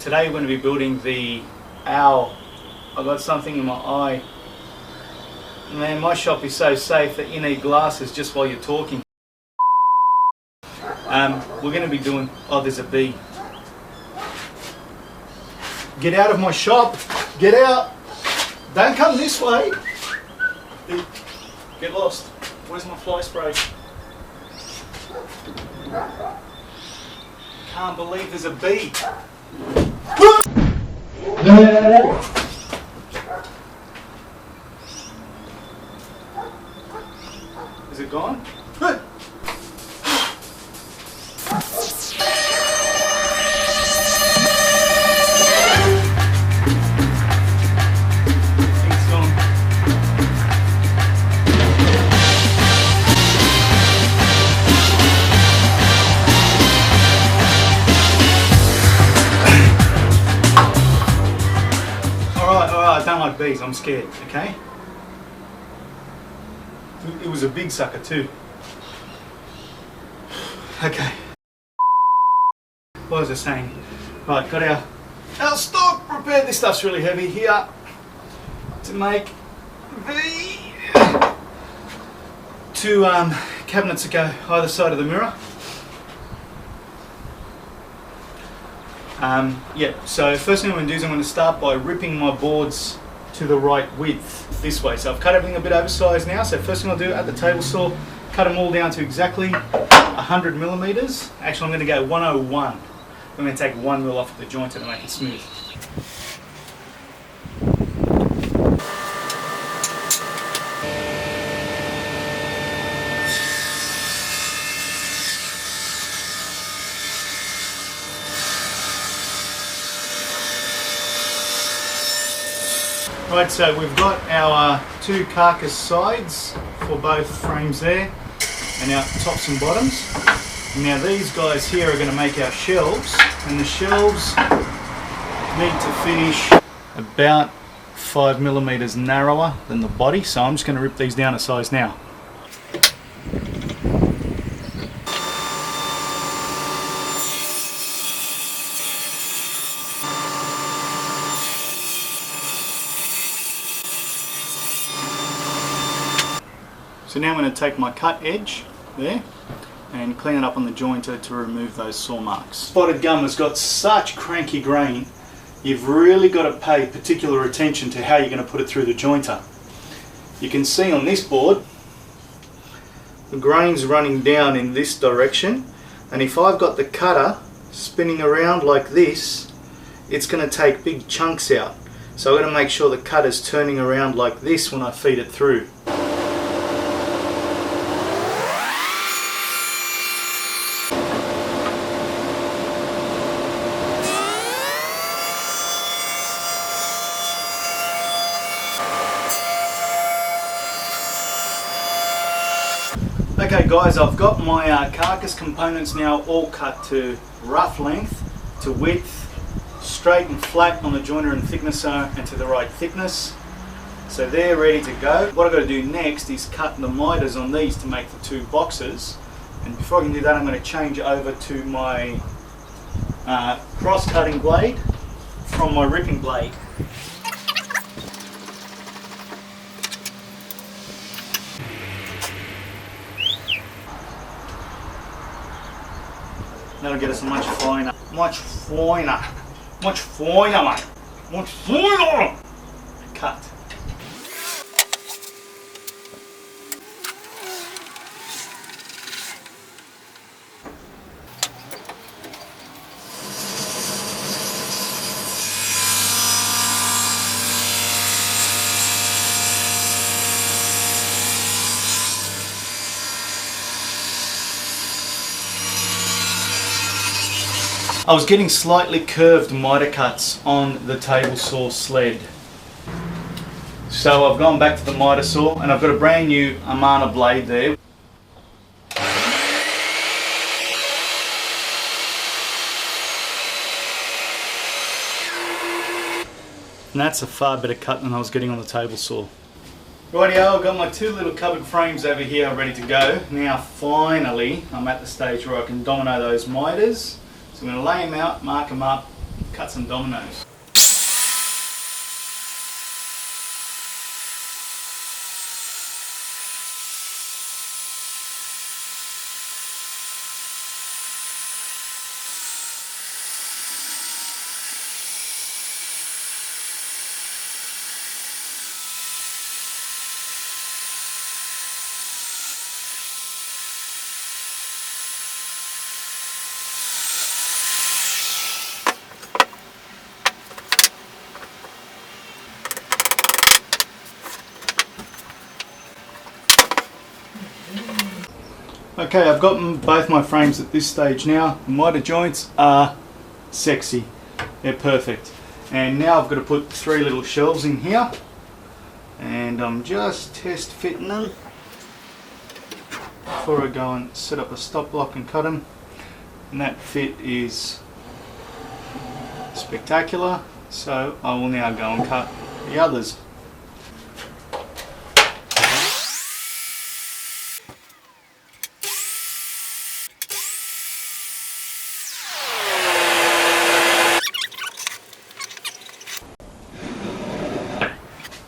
Today we're going to be building the owl. I got something in my eye. Man, my shop is so safe that you need glasses just while you're talking. We're going to be doing... Oh, there's a bee. Get out of my shop! Get out! Don't come this way! Get lost. Where's my fly spray? Can't believe there's a bee. Is it gone? I don't like bees, I'm scared, okay? It was a big sucker too. Okay. What was I saying? Right, got our stock prepared. This stuff's really heavy here to make the two cabinets that go either side of the mirror. So first thing I'm going to do is I'm going to start by ripping my boards to the right width this way. So I've cut everything a bit oversized now, so first thing I'll do at the table saw, cut them all down to exactly 100 millimeters. Actually I'm going to go 101. I'm going to take 1 mil off the jointer to make it smooth. Right, so we've got our two carcass sides for both frames there, and our tops and bottoms. Now these guys here are going to make our shelves, and the shelves need to finish about 5 millimeters narrower than the body, so I'm just going to rip these down a size now. So now I'm going to take my cut edge there and clean it up on the jointer to remove those saw marks. Spotted gum has got such cranky grain, you've really got to pay particular attention to how you're going to put it through the jointer. You can see on this board, the grain's running down in this direction, and if I've got the cutter spinning around like this, it's going to take big chunks out. So I've got to make sure the cutter's turning around like this when I feed it through. Okay guys, I've got my carcass components now all cut to rough length, to width, straight and flat on the joiner and thicknesser, and to the right thickness. So they're ready to go. What I've got to do next is cut the miters on these to make the two boxes. And before I can do that, I'm going to change over to my cross-cutting blade from my ripping blade. That'll get us much finer, mate, much finer cut. I was getting slightly curved mitre cuts on the table saw sled. So I've gone back to the mitre saw and I've got a brand new Amana blade there. And that's a far better cut than I was getting on the table saw. Rightio, I've got my two little cupboard frames over here ready to go. Now finally I'm at the stage where I can domino those miters. So I'm going to lay them out, mark them up, cut some dominoes. Okay, I've got both my frames at this stage now. The Mitre joints are sexy. They're perfect. And now I've got to put 3 little shelves in here. And I'm just test fitting them before I go and set up a stop block and cut them. And that fit is spectacular. So I will now go and cut the others.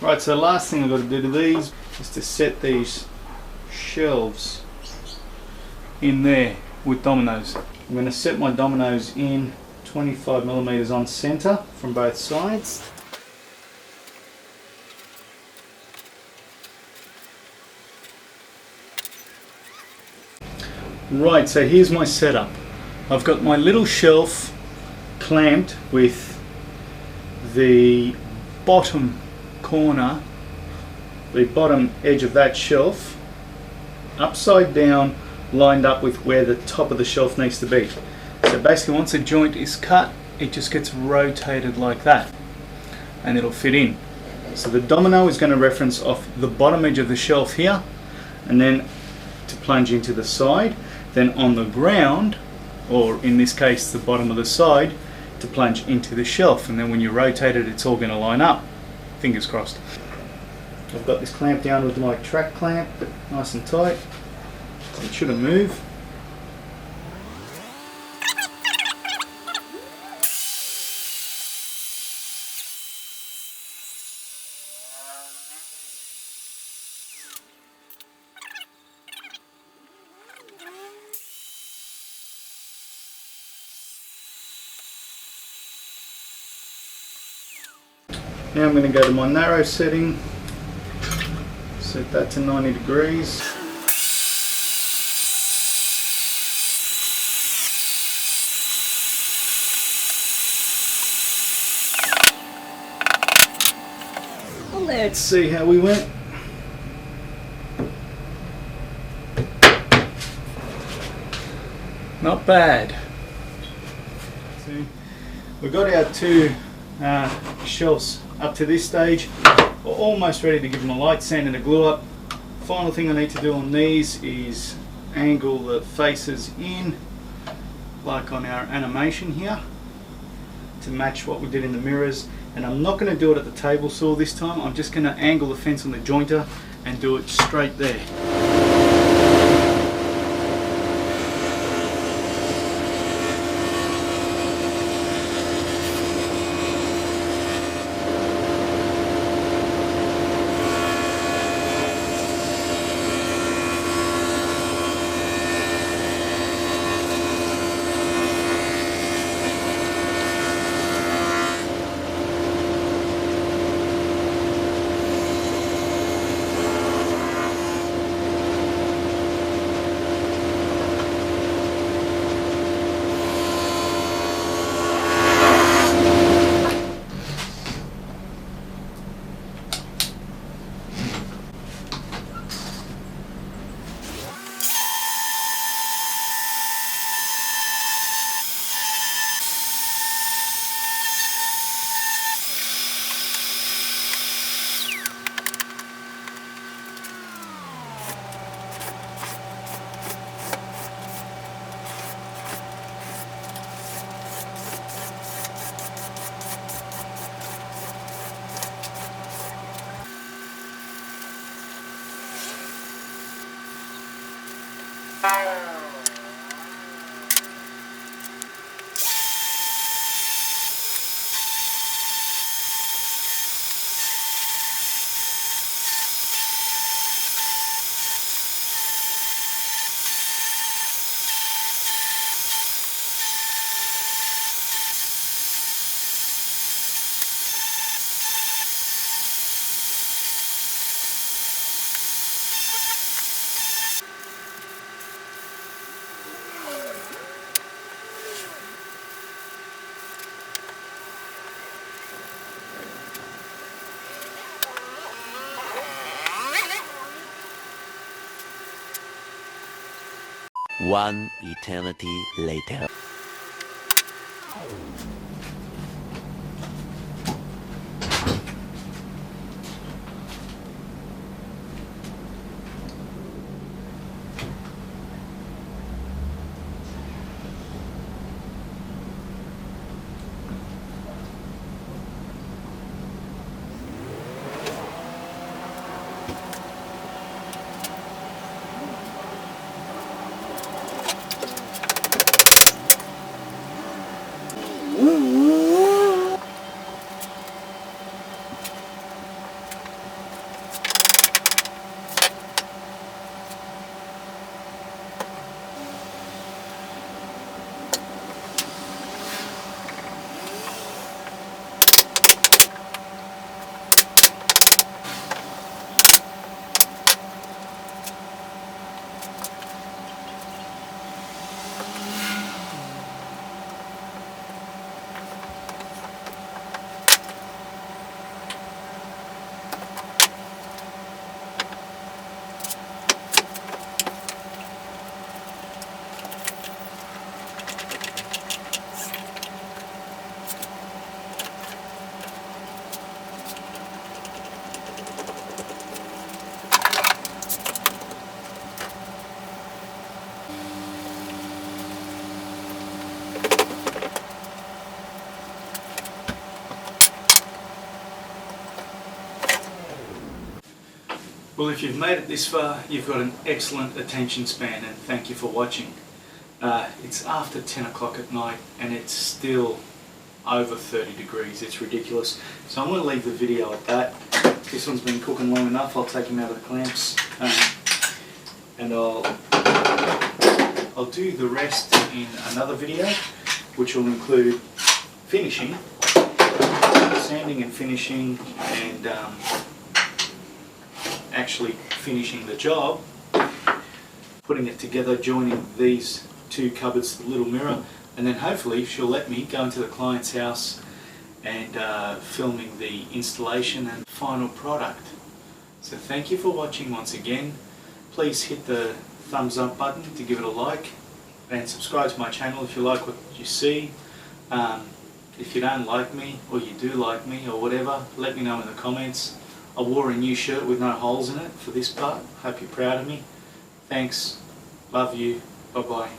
Right, so the last thing I've got to do to these is to set these shelves in there with dominoes. I'm going to set my dominoes in 25mm on centre from both sides. Right, so here's my setup. I've got my little shelf clamped with the bottom corner, the bottom edge of that shelf, upside down, lined up with where the top of the shelf needs to be. So basically once a joint is cut, it just gets rotated like that and it'll fit in. So the domino is going to reference off the bottom edge of the shelf here and then to plunge into the side, then on the ground, or in this case the bottom of the side, to plunge into the shelf, and then when you rotate it, it's all going to line up. Fingers crossed. I've got this clamped down with my track clamp, nice and tight. It shouldn't move. Now I'm going to go to my narrow setting, set that to 90 degrees. Let's see how we went. Not bad. See, we've got our 2 shelves up to this stage. We're almost ready to give them a light sand and a glue up. Final thing I need to do on these is angle the faces in, like on our animation here, to match what we did in the mirrors. And I'm not going to do it at the table saw this time. I'm just going to angle the fence on the jointer and do it straight there. One eternity later. Well, if you've made it this far, you've got an excellent attention span, and thank you for watching. It's after 10 o'clock at night and it's still over 30 degrees. It's ridiculous. So I'm going to leave the video at that. This one's been cooking long enough. I'll take him out of the clamps and I'll do the rest in another video, which will include finishing, sanding and finishing, and actually finishing the job, putting it together, joining these two cupboards to the little mirror, and then hopefully she'll let me go into the client's house and filming the installation and final product. So thank you for watching once again. Please hit the thumbs up button to give it a like, and subscribe to my channel if you like what you see. If you don't like me, or you do like me, or whatever, let me know in the comments. I wore a new shirt with no holes in it for this part. Hope you're proud of me. Thanks. Love you. Bye bye.